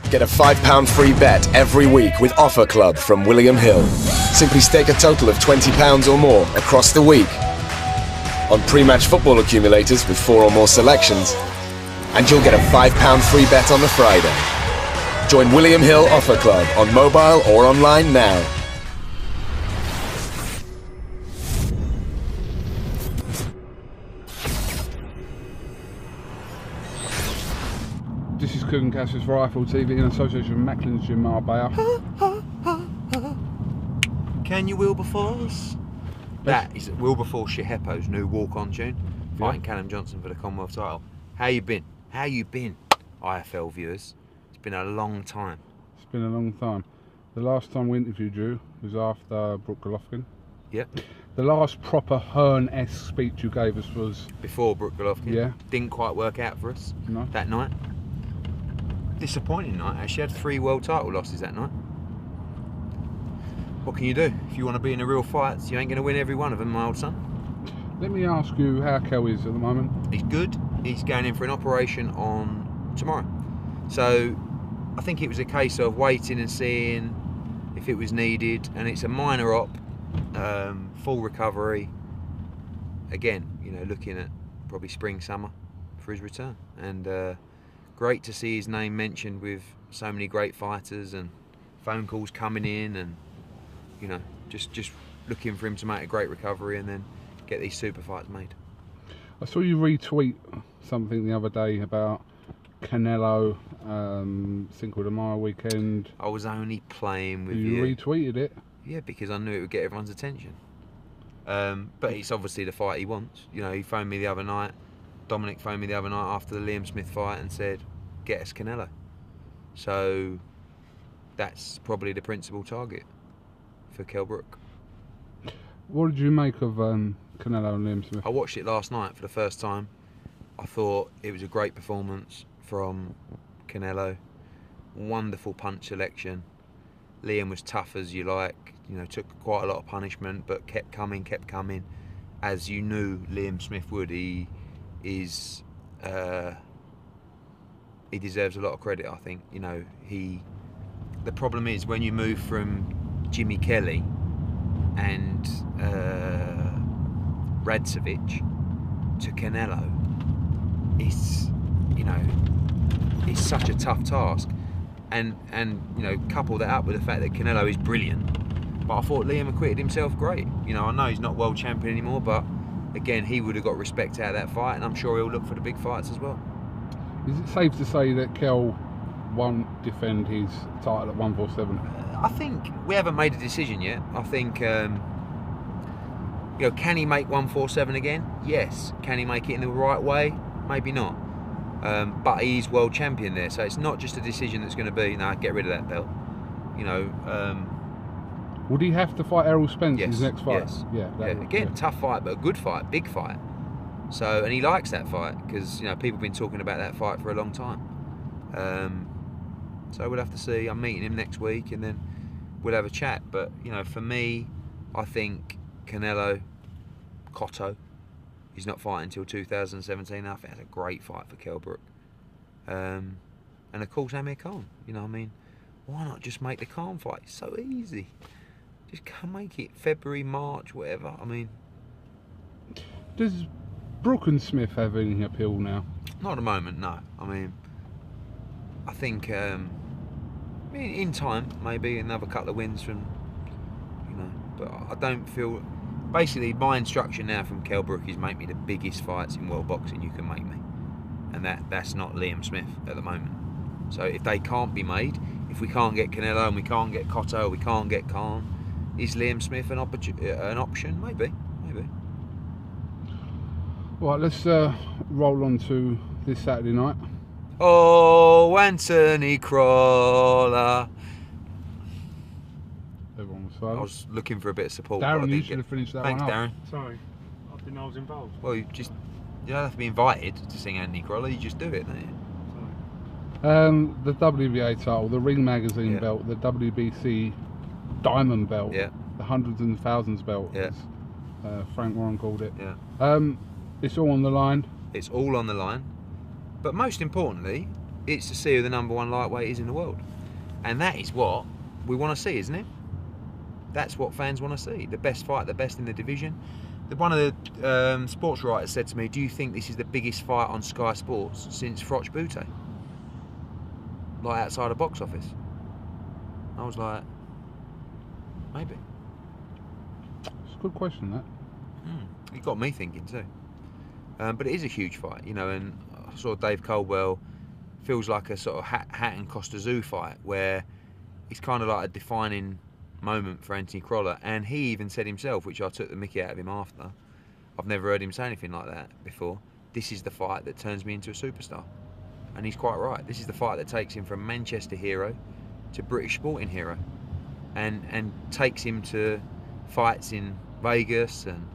Get a £5 free bet every week with Offer Club from William Hill. Simply stake a total of £20 or more across the week on pre-match football accumulators with 4 or more selections, and you'll get a £5 free bet on the Friday. Join William Hill Offer Club on mobile or online now. This is KUGAN CASSIUS Rifle TV in association with Macklin's Gym Marbella. Can you Wilberforce? That is Wilberforce Shehepo's new walk-on tune, fighting Callum Johnson for the Commonwealth title. How you been? How you been, IFL viewers? It's been a long time. It's been a long time. The last time we interviewed you was after Brooke Golovkin. Yep. The last proper Hearn-esque speech you gave us was... before Brooke Golovkin. Yeah. Didn't quite work out for us that night. Disappointing night, actually. Had 3 world title losses that night. What can you do? If you want to be in the real fights, you ain't going to win every one of them, my old son. Let me ask you how Kel is at the moment. He's good. He's going in for an operation on tomorrow. So I think it was a case of waiting and seeing if it was needed, and it's a minor op, full recovery. Again, you know, looking at probably spring, summer for his return. And great to see his name mentioned with so many great fighters and phone calls coming in, and you know, just looking for him to make a great recovery and then get these super fights made. I saw you retweet something the other day about CANELO, Cinco de Mayo weekend. I was only playing with you. You retweeted it? Yeah, because I knew it would get everyone's attention. But it's obviously the fight he wants. You know, he phoned me the other night. Dominic phoned me the other night after the Liam Smith fight and said, get us CANELO. So that's probably the principal target for KELL BROOK. What did you make of CANELO and Liam Smith? I watched it last night for the first time. I thought it was a great performance from CANELO. Wonderful punch selection. Liam was tough as you like. You know, took quite a lot of punishment, but kept coming, as you knew Liam Smith would. He deserves a lot of credit, I think. You know, the problem is when you move from Jimmy Kelly and Radzovic to CANELO, it's such a tough task, and you know, couple that up with the fact that CANELO is brilliant. But I thought Liam acquitted himself great. You know, I know he's not world champion anymore, but again, he would have got respect out of that fight, and I'm sure he'll look for the big fights as well. Is it safe to say that Kel won't defend his title at 147? I think we haven't made a decision yet. I think, you know, can he make 147 again? Yes. Can he make it in the right way? Maybe not. But he's world champion there, so it's not just a decision that's going to be, nah, get rid of that belt. You know. Would he have to fight Errol Spence in his next fight? Yes. Yeah. Again, tough fight, but a good fight, big fight. So, and he likes that fight because, you know, people have been talking about that fight for a long time. So we'll have to see. I'm meeting him next week, and then we'll have a chat. But you know, for me, I think CANELO, Cotto, he's not fighting until 2017. I think that's a great fight for KELL BROOK. And of course, Amir Khan. You know, I mean, why not just make the Khan fight? It's so easy. Just come make it February, March, whatever. I mean, does Brooke and Smith have any appeal now? Not at the moment, no. I mean, I think in time, maybe another couple of wins from, you know, but I don't feel. Basically, my instruction now from KELL BROOK is make me the biggest fights in world boxing you can make me, and that's not Liam Smith at the moment. So if they can't be made, if we can't get CANELO and we can't get Cotto, we can't get Khan, is Liam Smith an option? Maybe. Right, let's roll on to this Saturday night. Oh, Anthony Crawler. Everyone was silent. I was looking for a bit of support. Darren, you should have finished that Thanks, one Darren. Sorry, I didn't know I was involved. Well, you don't have to be invited to sing Anthony Crawler, you just do it, don't you? Sorry. The WBA title, the Ring Magazine belt, the WBC Diamond belt, the hundreds and thousands belt, as Frank Warren called it. Yeah. It's all on the line. It's all on the line. But most importantly, It's to see who the #1 lightweight is in the world. And that is what we want to see, isn't it? That's what fans want to see. The best fight, the best in the division. One of the sports writers said to me, do you think this is the biggest fight on Sky Sports since Froch Boutte? Like outside of box office. I was like, maybe. It's a good question, that. It got me thinking too. But it is a huge fight, you know, and I saw Dave Coldwell, feels like a sort of Hatton Costa Tszyu fight where it's kind of like a defining moment for Anthony Crolla, and he even said himself, which I took the mickey out of him after, I've never heard him say anything like that before, this is the fight that turns me into a superstar. And he's quite right. This is the fight that takes him from Manchester hero to British sporting hero, and takes him to fights in Vegas and,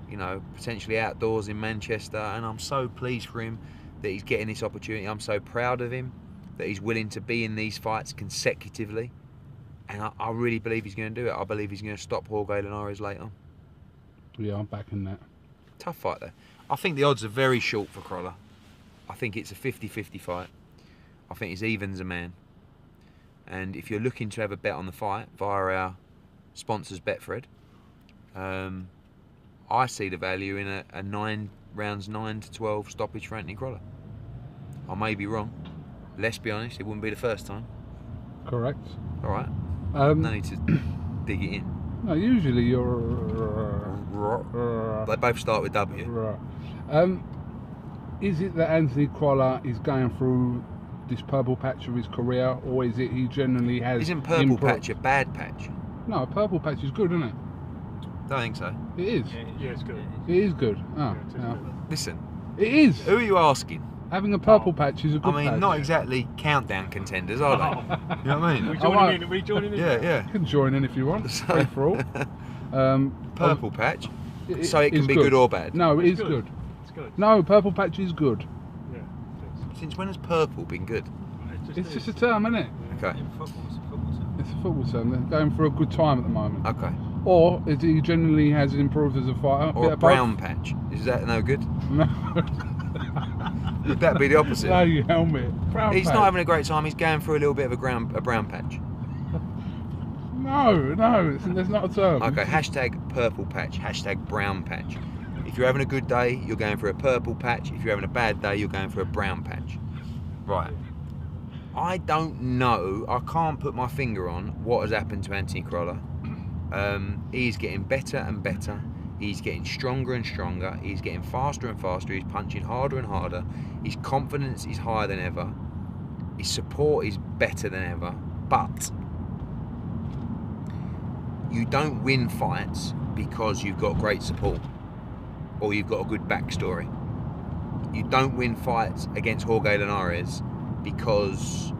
you know, potentially outdoors in Manchester. And I'm so pleased for him that he's getting this opportunity. I'm so proud of him that he's willing to be in these fights consecutively. And I really believe he's going to do it. I believe he's going to stop Jorge Linares later on. Yeah, I'm backing that. Tough fight though. I think the odds are very short for Crolla. I think it's a 50-50 fight. I think it's evens a man. And if you're looking to have a bet on the fight via our sponsors Betfred, I see the value in a 9 rounds 9 to 12 stoppage for Anthony Crolla. I may be wrong. Let's be honest, it wouldn't be the first time. Correct. All right. No need to dig it in. No, usually you're... They both start with W. Is it that Anthony Crolla is going through this purple patch of his career, or is it he generally has... Isn't purple patch a bad patch? No, a purple patch is good, isn't it? Don't think so. It is. Yeah, it's good. It is good. Oh, yeah. Listen. It is. Who are you asking? Having a purple patch is a good patch. I mean, not exactly countdown contenders, are they? You know what I mean? We joining in? Yeah. You can join in if you want. Free for all. Purple patch. So it can be good or bad? No, it is good. It's good. No, purple patch is good. Yeah. Since when has purple been good? It's just a term, isn't it? Okay. In football, it's a football term. It's a football term. They're going for a good time at the moment. Okay. Or is he generally has improved as a fighter? Or a brown patch. Is that no good? No. Would that be the opposite? No, you helmet. Brown He's patch. not having a great time. He's going for a little bit of a brown patch. No, there's not a term. Okay, hashtag purple patch, hashtag brown patch. If you're having a good day, you're going for a purple patch. If you're having a bad day, you're going for a brown patch. Right. I don't know, I can't put my finger on what has happened to Anthony Crolla. He's getting better and better. He's getting stronger and stronger. He's getting faster and faster. He's punching harder and harder. His confidence is higher than ever. His support is better than ever. But you don't win fights because you've got great support or you've got a good backstory. You don't win fights against Jorge Linares because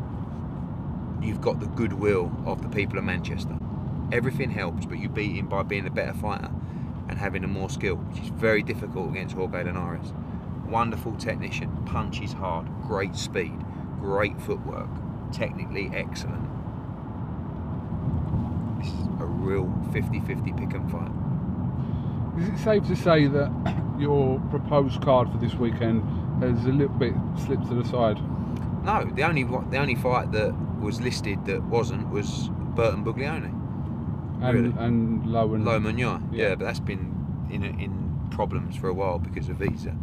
you've got the goodwill of the people of Manchester. Everything helps, but you beat him by being a better fighter and having more skill, which is very difficult against Jorge Linares. Wonderful technician, punches hard, great speed, great footwork, technically excellent. This is a real 50-50 pick and fight. Is it safe to say that your proposed card for this weekend has a little bit slipped to the side? No, the only fight that was listed that wasn't was Burton Buglioni. And Low Muñoz, yeah, but that's been in problems for a while because of visa.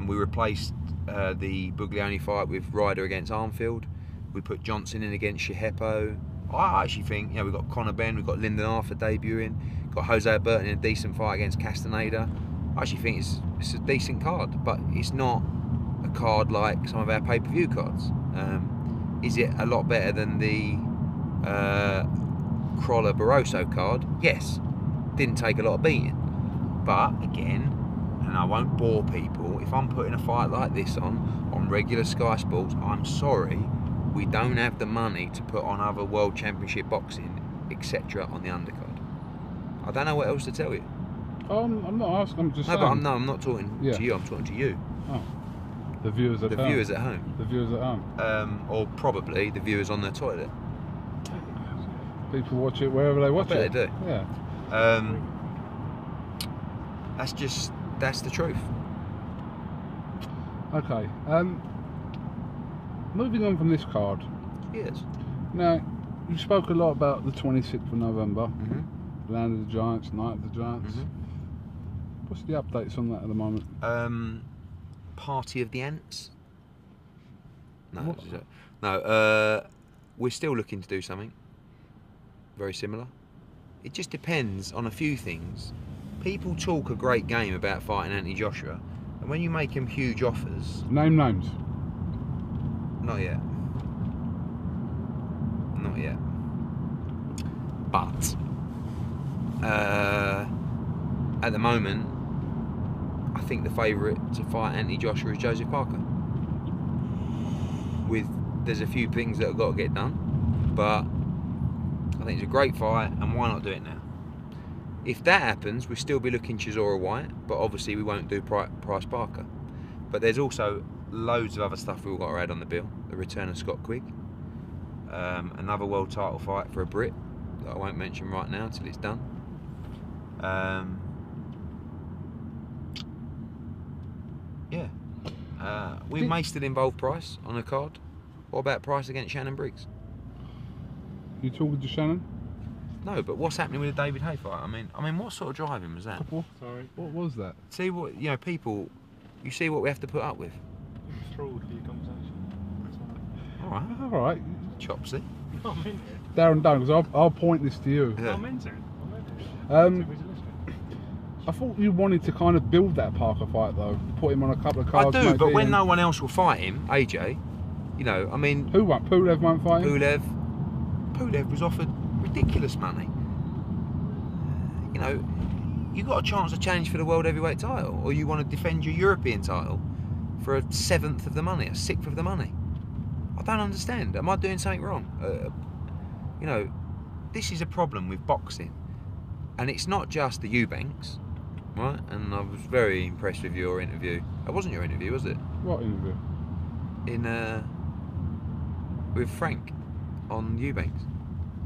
We replaced the Buglioni fight with Ryder against Armfield. We put Johnson in against Shehepo. I actually think, you know, we've got Conor Benn, we've got Lyndon Arthur debuting, got Jose Burton in a decent fight against Castaneda. I actually think it's a decent card, but it's not a card like some of our pay-per-view cards. Is it a lot better than the Crolla Barroso card? Yes. Didn't take a lot of beating. But again, and I won't bore people, if I'm putting a fight like this on regular Sky Sports, I'm sorry, we don't have the money to put on other World Championship boxing, etc. on the undercard. I don't know what else to tell you. I'm not asking, I'm just saying. But I'm not talking to you, I'm talking to you. Oh. The viewers at home. The viewers at home. The viewers at home. Or probably the viewers on their toilet. People watch it wherever they watch it. I bet they do. Yeah. That's the truth. Okay. moving on from this card. Yes. Now, you spoke a lot about the 26th of November, Mm-hmm. Land of the Giants, Night of the Giants. Mm-hmm. What's the updates on that at the moment? Party of the Ants? No, What? no. We're still looking to do something very similar. It just depends on a few things. People talk a great game about fighting Anthony Joshua, and when you make him huge offers... Name names. Not yet. Not yet. But at the moment, I think the favourite to fight Anthony Joshua is Joseph Parker. There's a few things that have got to get done, but I think it's a great fight, and why not do it now? If that happens, we'll still be looking Chisora White, but obviously we won't do Price Parker. But there's also loads of other stuff we've got to add on the bill. The return of Scott Quigg, another world title fight for a Brit that I won't mention right now until it's done. We may still involve Price on a card. What about Price against Shannon Briggs? You talking to Shannon? No, but what's happening with the David Hay fight? I mean, what sort of driving was that? Sorry. What was that? See what people. You see what we have to put up with. Enthralled with your conversation. All right, All right. Chopsy. I'm into it. Darren, don't, because I'll point this to you. Yeah. I'm into it. I thought you wanted to kind of build that Parker fight, though. Put him on a couple of cards. I do, but maybe, when and- no one else will fight him, AJ, you know, I mean, Who won? Pulev won't fight him? Pulev was offered ridiculous money. You know, you got a chance to challenge for the world heavyweight title, or you want to defend your European title for a 7th of the money, a 6th of the money. I don't understand. Am I doing something wrong? You know, this is a problem with boxing, and it's not just the EUBANKs, right? And I was very impressed with your interview. It wasn't your interview, was it? What interview? With Frank on EUBANKs.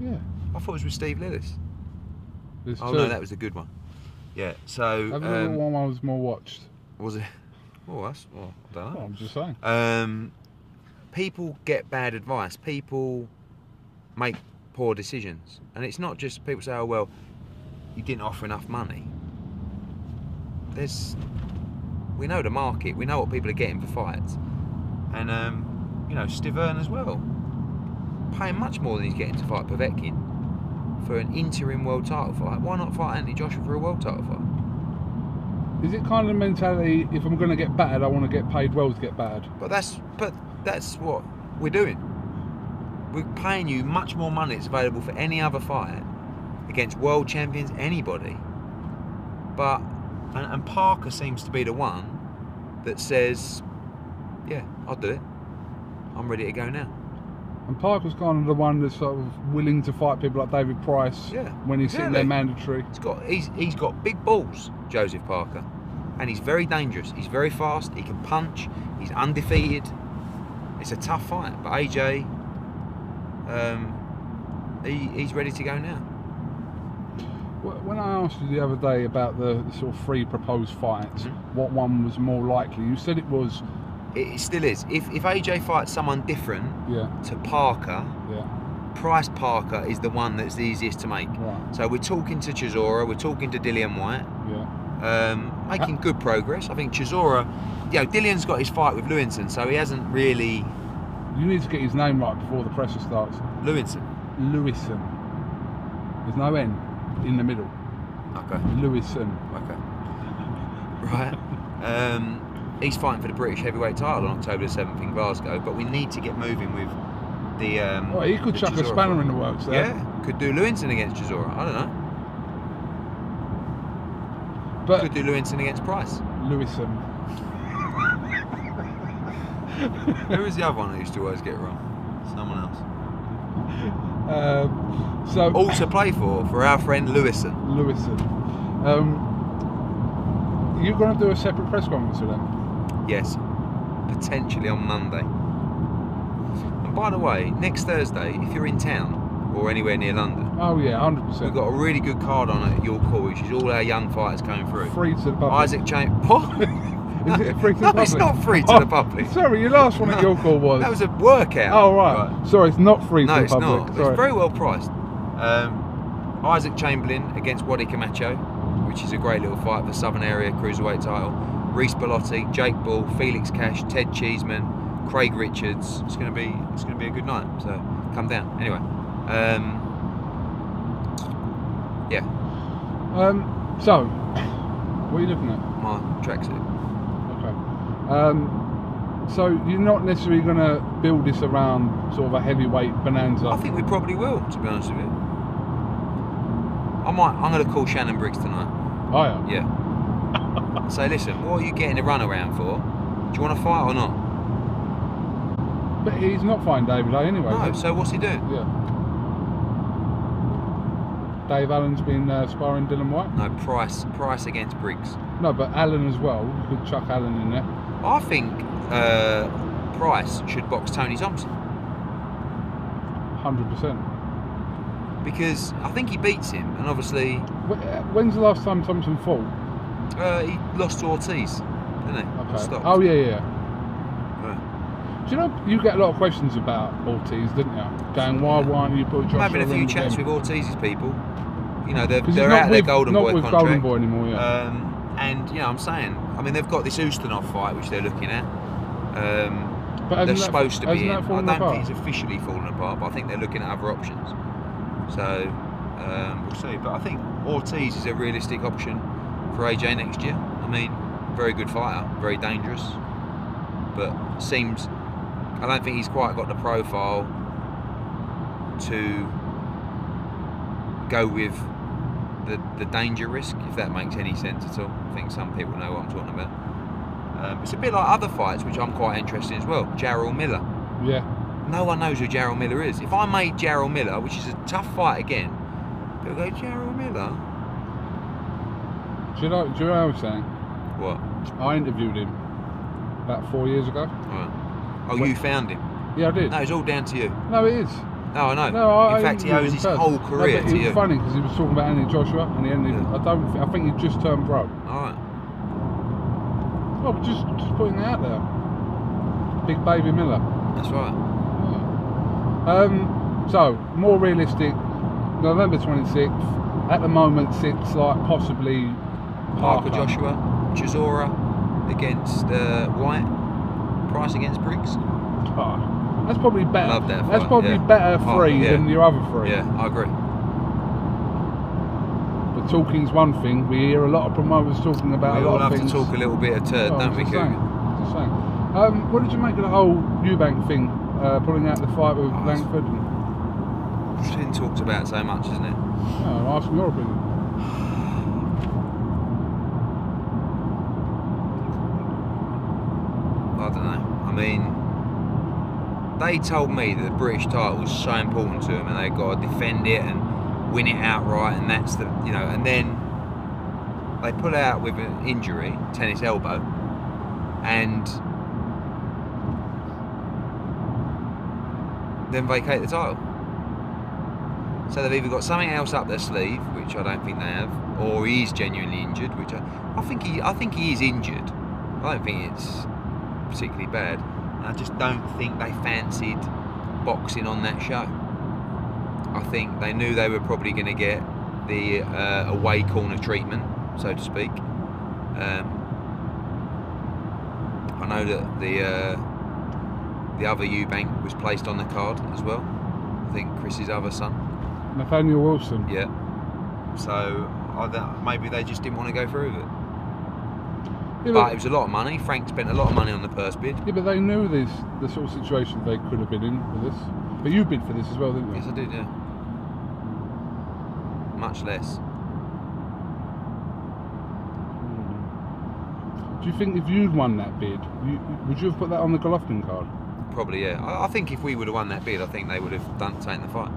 Yeah. I thought it was with Steve Lillis. There's Oh two. no, that was a good one. Yeah. So I think the one was more watched. was it? Oh, I don't know. Oh, I'm just saying. People get bad advice. People make poor decisions, and it's not just people say, "Oh well, you didn't offer enough money." We know the market. We know what people are getting for fights, and you know, Steve Hearn as well, paying much more than he's getting to fight Povetkin for an interim world title fight. Why not fight Anthony Joshua for a world title fight? Is it kind of the mentality, if I'm going to get battered, I want to get paid well to get battered? But that's what we're doing. We're paying you much more money that's available for any other fight against world champions, anybody. But and Parker seems to be the one that says, yeah, I'll do it. I'm ready to go now. And Parker's kind of the one that's sort of willing to fight people like David Price when he's sitting there mandatory. He's got big balls, Joseph Parker, and he's very dangerous. He's very fast. He can punch. He's undefeated. It's a tough fight, but AJ, he's ready to go now. When I asked you the other day about the sort of 3 proposed fights, what one was more likely, you said it was... It still is. If AJ fights someone different to Parker, Price Parker is the one that's the easiest to make. Right. So we're talking to Chisora, we're talking to Dillian White, making good progress. I think Chisora, you know, Dillian's got his fight with Lewinson, so he hasn't really... You need to get his name right before the pressure starts. Lewinson. There's no N in the middle. Okay. Lewison. Okay. Right. He's fighting for the British heavyweight title on October the 7th in Glasgow, but we need to get moving with the... well, he could chuck a spanner fight in the works there. Yeah, could do Lewinson against Chisora. I don't know. But Could do Lewinson against Price. Lewison. Who was the other one that used to always get it wrong? Someone else. So All to play for our friend Lewison. You're going to do a separate press conference with them? Yes, potentially on Monday. And by the way, next Thursday, if you're in town or anywhere near London, Oh yeah, 100%. we've got a really good card on at your call, which is all our young fighters coming through. Free to the public. Isaac James. What? Is it free to the public? It's not free to the public. Sorry, your last one at your call was. That was a workout. Oh right. Sorry, it's not free to the public. No, it's not. Sorry. It's very well priced. Isaac Chamberlain against Waddy Camacho, which is a great little fight for the Southern Area Cruiserweight title. Reece Bellotti, Jake Bull, Felix Cash, Ted Cheeseman, Craig Richards. It's going to be a good night. So come down. Anyway, yeah. So, what are you looking at? My tracksuit. Okay. So you're not necessarily going to build this around sort of a heavyweight bonanza. I think we probably will, to be honest with you. I'm going to call Shannon Briggs tonight. Oh yeah. Yeah. Say, listen, what are you getting the runaround for? Do you want to fight or not? But he's not fighting David A anyway. No, so what's he doing? Yeah. Dave Allen's been sparring Dylan White? No, Price against Briggs. No, but Allen as well. You could chuck Allen in there. I think Price should box Tony Thompson. 100%. Because I think he beats him, and obviously... When's the last time Thompson fought? He lost to Ortiz, didn't he? Okay. Stopped. Oh yeah, yeah. Right. Do you know, you get a lot of questions about Ortiz, didn't you? Going, why aren't you put Joshua I'm having a few in chats him? with Ortiz's people. You know, they're He's out of their Golden not Boy with contract. Golden Boy anymore, yeah. And, you know, I'm saying, I mean, they've got this Ustinov fight, which they're looking at. But They're supposed to be in. I fallen don't apart? think it's officially fallen apart, but I think they're looking at other options. So, we'll see. But I think Ortiz is a realistic option for AJ next year. I mean, very good fighter, very dangerous, but seems, I don't think he's quite got the profile to go with the danger risk, if that makes any sense at all. I think some people know what I'm talking about. It's a bit like other fights, which I'm quite interested in as well. Jarrell Miller. Yeah. No one knows who Jarrell Miller is. If I made Jarrell Miller, which is a tough fight again, people go, Jarrell Miller? Do you know what I was saying? What? I interviewed him about 4 years ago. Right. Oh, you found him? Yeah, I did. No, it's all down to you. No, it is. No, I know. No, in fact, he owes his whole career but to it you. was funny because he was talking about Anthony Joshua, and he ended. Yeah. I think he just turned pro. All right. Oh, but just putting it out there. Big baby Miller. That's right. So more realistic. November 26th. At the moment, sits like possibly Parker Joshua, Chisora against White, Price against Briggs. Oh, that's probably better. Love that fight, that's probably yeah. better three yeah. than your other three. Yeah, I agree. But talking's one thing. We hear a lot of promoters talking about We a all lot of have things. to talk a little bit of turd, don't we, Kugan? Just saying. What did you make of the whole EUBANK thing? Pulling out the fight with Langford? It's been talked about so much, isn't it? Yeah, I'm asking your opinion. I don't know. I mean, they told me that the British title was so important to them, and they got to defend it and win it outright, and that's the, you know. And then they pull out with an injury, tennis elbow, and then vacate the title. So they've either got something else up their sleeve, which I don't think they have, or he's genuinely injured, which I think he is injured. I don't think it's particularly bad. I just don't think they fancied boxing on that show. I think they knew they were probably going to get the away corner treatment, so to speak. I know that the other EUBANK was placed on the card as well. I think Chris's other son. Nathaniel Wilson. Yeah. So maybe they just didn't want to go through with it. Yeah, but it was a lot of money. Frank spent a lot of money on the purse bid. Yeah, but they knew the sort of situation they could have been in for this. But you bid for this as well, didn't you? Yes, I did, yeah. Much less. Do you think if you'd won that bid, would you have put that on the Golovkin card? Probably, yeah. I think if we would have won that bid, I think they would have taken the fight.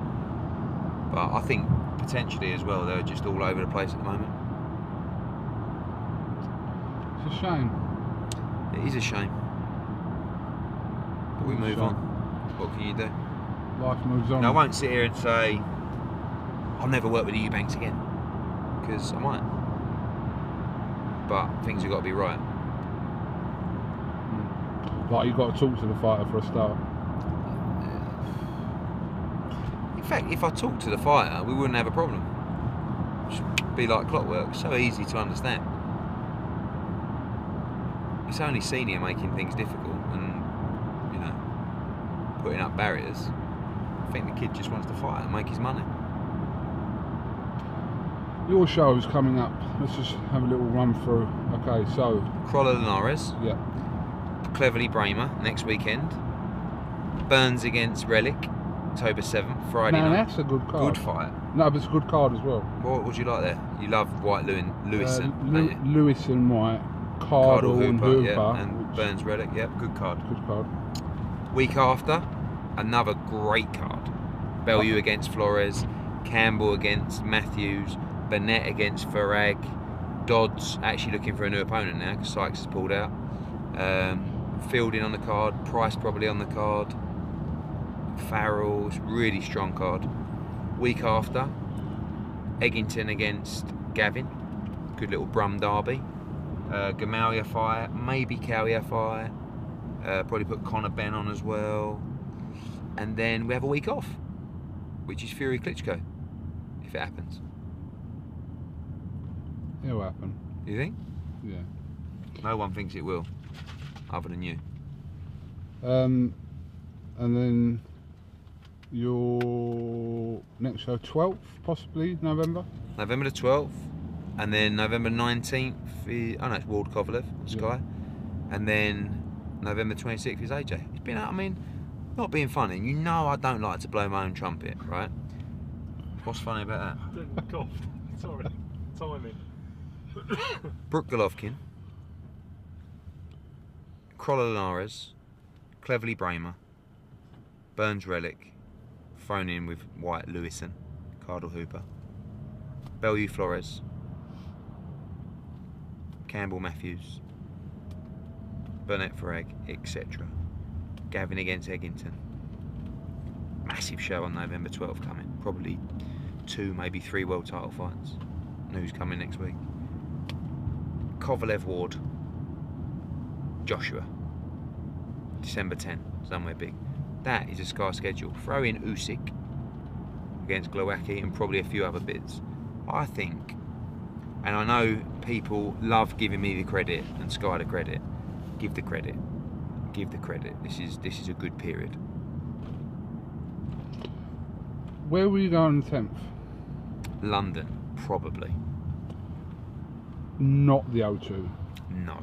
But I think potentially as well, they're just all over the place at the moment. It's a shame. It is a shame. But we move on. What can you do? Life moves on. Now, I won't sit here and say I'll never work with the EUBANKs again, because I might. But things have got to be right. Like, you've got to talk to the fighter for a start. In fact, if I talked to the fighter, we wouldn't have a problem. It'd be like clockwork, so easy to understand. It's only senior making things difficult and, you know, putting up barriers. I think the kid just wants to fight and make his money. Your show is coming up. Let's just have a little run through. Okay, so CROLLA-LINARES. Yeah. Cleverly Bramer next weekend. Burns against Relic, October 7th, Friday Man, night. that's a good card. Good fight. No, but it's a good card as well. What would you like there? You love White Lewison, don't you? Lewison White, Cardle and Hooper. Yeah, and Burns Relic, yeah, good card. Good card. Week after, another great card. Bellew against Flores, Campbell against Matthews, Burnett against Farag, Dodds actually looking for a new opponent now because Sykes has pulled out. Fielding on the card, Price probably on the card, Farrell's really strong card. Week after, Eggington against Gavin, good little Brum derby. Gamalia fight, maybe Kalia fight, probably put Conor Ben on as well. And then we have a week off, which is Fury Klitschko, if it happens. It'll happen. You think? Yeah. No one thinks it will, other than you. And then your next show, 12th, possibly, November? November the 12th, and then November 19th, oh no, it's Ward Kovalev on Sky. Yeah. And then November 26th is AJ. It's been, I mean, not being funny, you know I don't like to blow my own trumpet, right? What's funny about that? God, sorry, timing. Brooke Golovkin, CROLLA-LINARES, Cleverly Bramer, Burns Relic, thrown in with White Lewison, Cardle Hooper, Bellew Flores, Campbell Matthews, Burnett Farag, etc. Gavin against Eggington. Massive show on November 12th coming. Probably 2, maybe 3 world title fights. And who's coming next week? Kovalev Ward, Joshua, December 10, somewhere big. That is a Sky schedule. Throw in Usyk against Glowacki and probably a few other bits. I think, and I know people love giving me the credit and Sky the credit. Give the credit. Give the credit. This is a good period. Where will you go on the 10th? London, probably. Not the O2. No.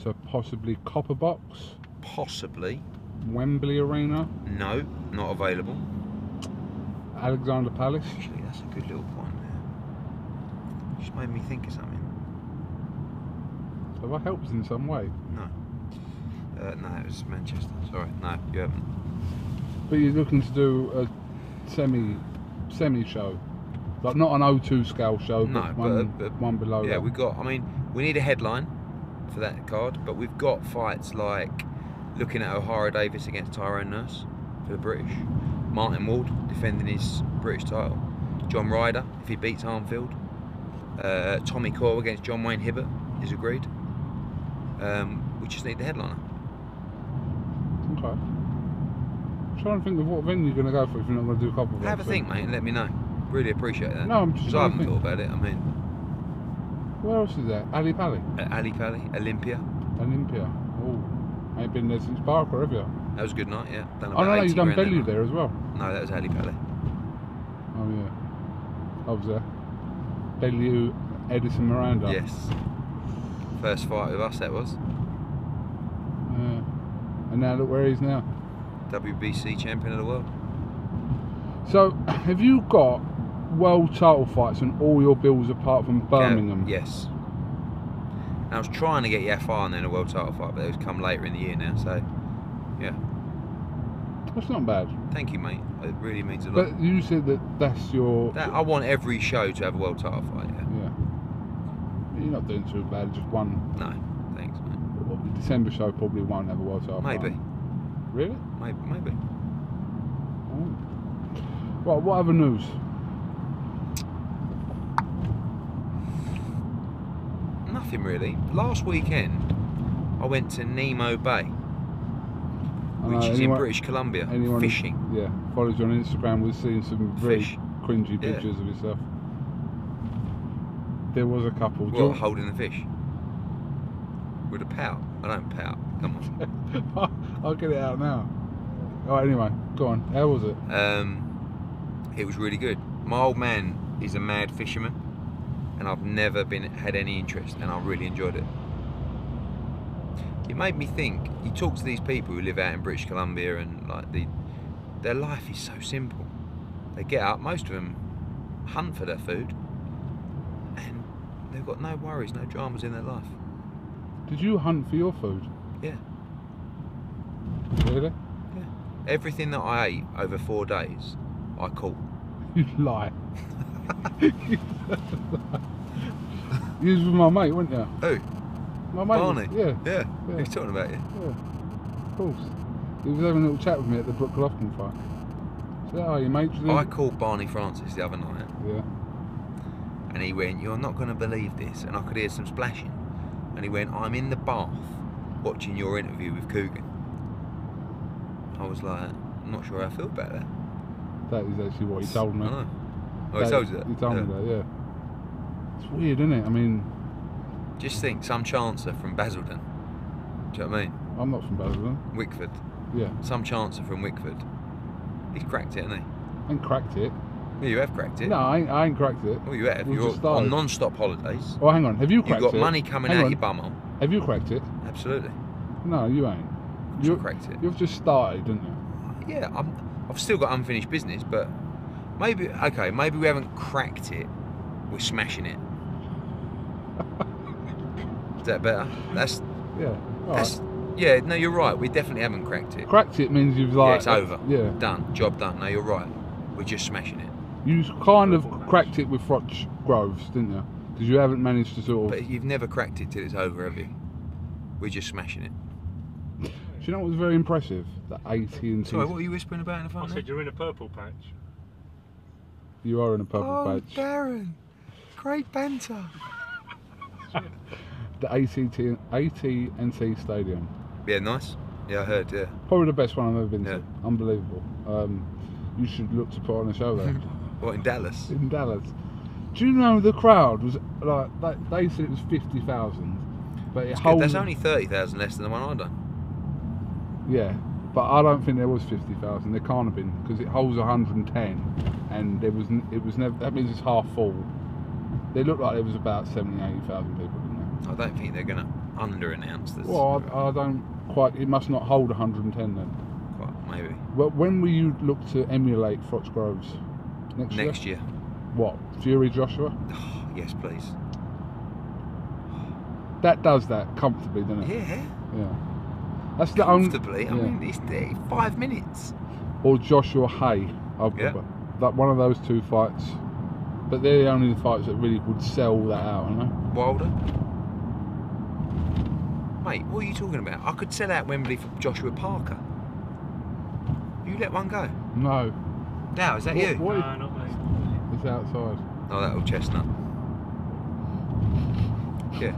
So possibly Copper Box? Possibly. Wembley Arena? No, not available. Alexander Palace? Actually, that's a good little point there. Just made me think of something. So that helps in some way. No. No, it was Manchester. Sorry, no, you haven't. But you're looking to do a semi show? Like not an O2 scale show, No, but one below yeah, that. we've got, I mean, we need a headline for that card, but we've got fights like looking at O'Hara Davis against Tyrone Nurse for the British, Martin Ward defending his British title, John Ryder if he beats Armfield, Tommy Core against John Wayne Hibbert is agreed. We just need the headliner. Okay. I'm trying to think of what venue you're going to go for if you're not going to do Copper Box. Have a think, mate, and let me know. Really appreciate that. No, I'm just because I trying to haven't think. thought about it. I mean, Where else is that? Ali Pali? Ali Pali, Olympia. Olympia. Oh, ain't been there since Barker, have you? That was a good night, yeah. Done Oh no, about you've 80 done grand that Bellew night. there as well. No, that was Ali Pali. Oh yeah, I was there. Bellew, Edison Miranda. Yes. First fight with us, that was. Yeah. And now look where he is now. WBC champion of the world. So, have you got world title fights on all your bills apart from Birmingham? Yes. And I was trying to get Yafar on there in a world title fight, but it was come later in the year now, so yeah. That's not bad. Thank you, mate. It really means a lot. But you said that that's your... I want every show to have a world title fight, yeah. Yeah. You're not doing too bad, just one. No, thanks, mate. Well, the December show probably won't have a world title fight. Maybe. Really? Maybe. Oh. Right, what other news? Nothing really. Last weekend, I went to Nemo Bay Which is in British Columbia, fishing. Yeah, follows you on Instagram. We've seen some very cringy pictures of yourself. There was a couple. What, holding the fish? With a pout? I don't pout. Come on. I'll get it out now. Alright, anyway, go on. How was it? It was really good. My old man is a mad fisherman, and I've never had any interest, and I really enjoyed it. It made me think. You talk to these people who live out in British Columbia, and like their life is so simple. They get up, most of them hunt for their food, and they've got no worries, no dramas in their life. Did you hunt for your food? Yeah. Really? Yeah. Everything that I ate over 4 days, I caught. You lie. You was with my mate, weren't you? Who? My mate. Barney? Yeah. Yeah. He's talking about you. Yeah. Of course. He was having a little chat with me at the Brook Lofton fight. So, how are you, mate? I called Barney Francis the other night. Yeah. And he went, "You're not going to believe this." And I could hear some splashing. And he went, "I'm in the bath watching your interview with KUGAN." I was like, I'm not sure how I feel about that. That is actually what he told me. I know. Oh, he told you that? He told me that, yeah. It's weird, isn't it? I mean... Just think, some chancer from Basildon. Do you know what I mean? I'm not from Basildon. Wickford. Yeah. Some chancer from Wickford. He's cracked it, hasn't he? I ain't cracked it. Yeah, you have cracked it. No, I ain't cracked it. Well, you have. You're on non-stop holidays. Oh, hang on. Have you cracked it? You've got money coming out your bumhole. Have you cracked it? Absolutely. No, you ain't. You've cracked it. You've just started, didn't you? Yeah, I've still got unfinished business, but maybe, okay, maybe we haven't cracked it. We're smashing it. Is that better? That's... Yeah. That's... Yeah, no, you're right. We definitely haven't cracked it. Cracked it means you've like... Yeah, it's over. Yeah. Done. Job done. No, you're right. We're just smashing it. You kind of cracked it with Froch Groves, didn't you? Because you haven't managed to sort of... But you've never cracked it till it's over, have you? We're just smashing it. Do you know what was very impressive? The AT&T... Sorry, what were you whispering about in the phone? I said you're in a purple patch. You are in a purple patch. Oh, Darren. Great banter. The AT&T Stadium. Yeah, nice. Yeah, I heard, yeah. Probably the best one I've ever been to. Unbelievable. You should look to put on a show there. What, in Dallas? In Dallas. Do you know the crowd was like, they said it was 50,000. But it holds... That's only 30,000 less than the one I done. Yeah, but I don't think there was 50,000. There can't have been, because it holds 110, and it was never. That means it's half full. They looked like there was about 70,000, 80,000 people, didn't they? I don't think they're going to under-announce this. Well, I don't quite. It must not hold 110 then. Quite, maybe. Well, when will you look to emulate Froch Groves? Next year. What? Fury Joshua? Oh, yes, please. That does that comfortably, doesn't it? Yeah. Yeah. That's the comfortably. I mean, it's 5 minutes. Or Joshua Hay. That one of those two fights. But they're the only fights that really would sell that out, you know? Wilder? Mate, what are you talking about? I could sell out Wembley for Joshua Parker. You let one go? No. Now, is that you? No, not me. It's outside. Oh, that old chestnut. Yeah.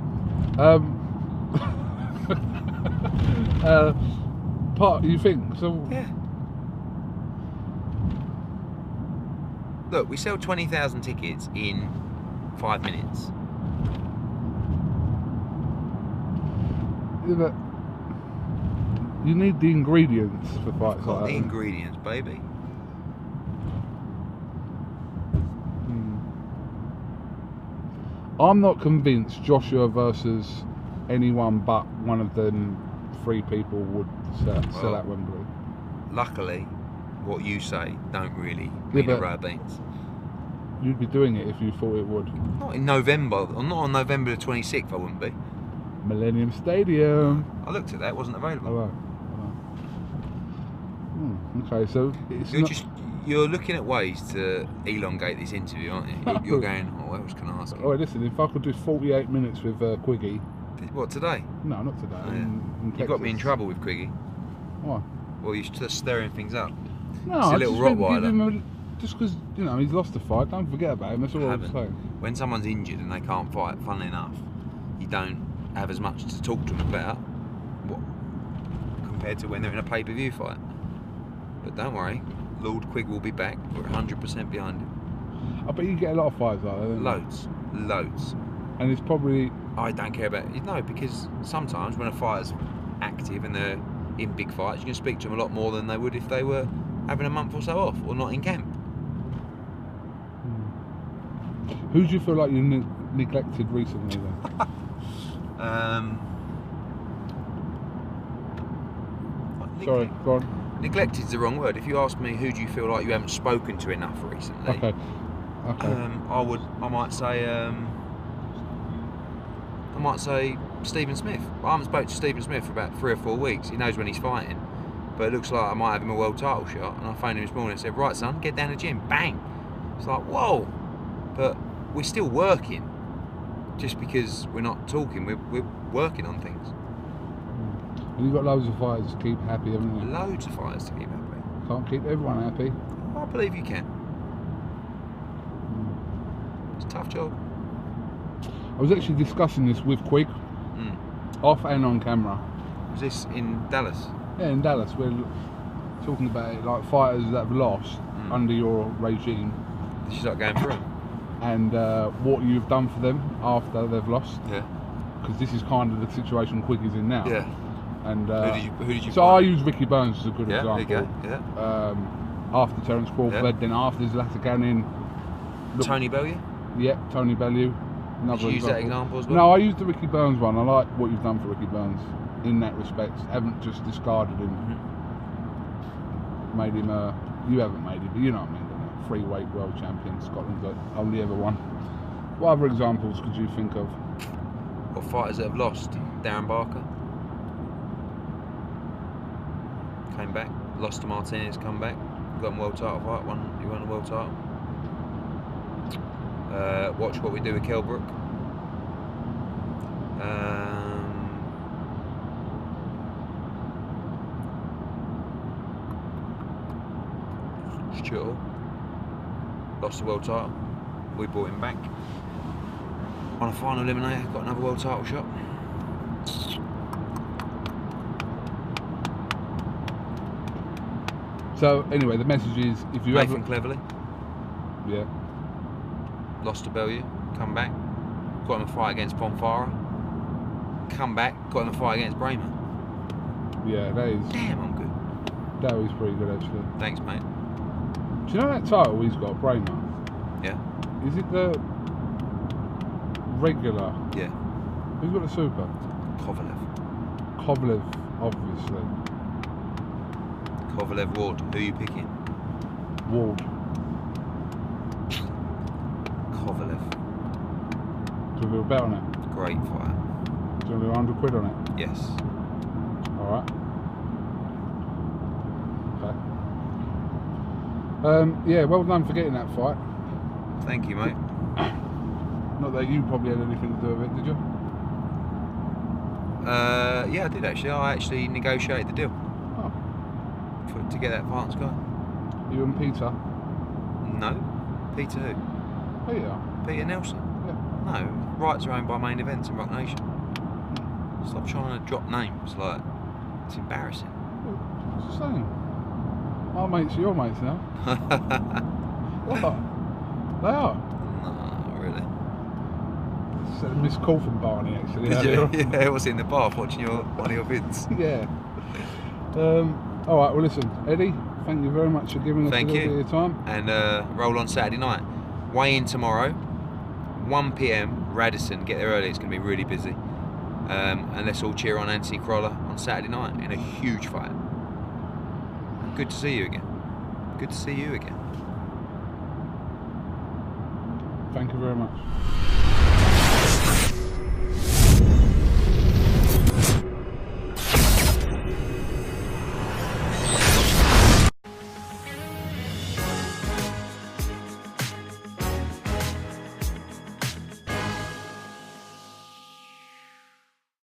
You think so? Yeah. Look, we sell 20,000 tickets in 5 minutes. Yeah, but you need the ingredients for fights like that. The ingredients, baby. I'm not convinced Joshua versus anyone but one of them 3 people would sell at Wembley. Luckily, what you say don't really mean a row of beans. You'd be doing it if you thought it would. Not in November. Not on November the 26th, I wouldn't be. Millennium Stadium. I looked at that, it wasn't available. Okay, so you're looking at ways to elongate this interview, aren't you? You're going, oh, what else can I ask you? Oh, listen, if I could do 48 minutes with Quiggy. What, today? No, not today. Oh, yeah. You got me in trouble with Quiggy. Why? Well, you're just stirring things up. No, it's a little Rottweiler. Just because, you know, he's lost the fight, don't forget about him, that's all I'm saying. When someone's injured and they can't fight, funnily enough, you don't have as much to talk to them about. What? compared to when they're in a pay-per-view fight. But don't worry, Lord Quigg will be back. We're 100% behind him. I bet you get a lot of fights like that, don't you? Loads. And it's probably... I don't care about it. No, because sometimes when a fighter's active and they're in big fights, you can speak to them a lot more than they would if they were having a month or so off or not in camp. Who do you feel like you neglected recently then? Sorry, go on. Neglected is the wrong word. If you ask me who do you feel like you haven't spoken to enough recently, Okay. I might say Stephen Smith. I haven't spoken to Stephen Smith for about 3 or 4 weeks. He knows when he's fighting, but it looks like I might have him a world title shot. And I phoned him this morning and said, right son, get down the gym, bang. It's like, whoa. But we're still working. Just because we're not talking, we're working on things. And you've got loads of fighters to keep happy, haven't you? Loads of fighters to keep happy. Can't keep everyone happy. I believe you can. It's a tough job. I was actually discussing this with Quigg, off and on camera. Was this in Dallas? Yeah, in Dallas. We're talking about it, like fighters that have lost under your regime. This is like going through. And what you've done for them after they've lost. Yeah. Because this is kind of the situation Quigg is in now. Yeah. And who did you so find? I use Ricky Burns as a good example. There you go. Yeah. After Terence Crawford, then after Zlatan. Tony Bellew? Yeah, Tony Bellew. Did you use that example as well? No, I used the Ricky Burns one. I like what you've done for Ricky Burns in that respect. Haven't just discarded him. Made him you haven't made him, but you know what I mean. Freeweight world champion. Scotland's only ever won. What other examples could you think of? Or fighters that have lost? Darren Barker came back, lost to Martinez, come back, got him a world title fight, he won the world title. Watch what we do with KELL BROOK. Stuart lost the world title. We brought him back. On a final eliminator, got another world title shot. So anyway, the message is, if you Nathan Cleverly. Yeah. Lost to Bellew, come back, got him a fight against Ponfara. Come back, got him a fight against Bramer. Yeah, that is. Damn, I'm good. That was pretty good actually. Thanks, mate. Do you know that title he's got, Bramer? Yeah. Is it the regular? Yeah. Who's got the super? Kovalev. Kovalev, obviously. Kovalev, Ward. Who are you picking? Ward. Kovalev. Do you want to do a bet on it? Great fight. Do you want to do 100 quid on it? Yes. Alright. Okay. Yeah, well done for getting that fight. Thank you, mate. Not that you probably had anything to do with it, did you? Yeah, I did actually. I actually negotiated the deal Oh. to get that fight, Sky. You and Peter? No. Peter who? Peter? Peter Nelson? Yeah. No. Rights are owned by Main Events and Rock Nation. Stop trying to drop names. Like, it's embarrassing. What's the same? Our mates are your mates now. What? They are? No, really. It's a missed call from Barney actually. Yeah, I was in the bath watching one of your vids. Yeah. Alright, well listen, Eddie, thank you very much for giving us a little bit of your time. And roll on Saturday night. Weigh in tomorrow, 1 PM, Radisson. Get there early, it's going to be really busy. And let's all cheer on Anthony Crolla on Saturday night in a huge fight. Good to see you again. Good to see you again. Thank you very much.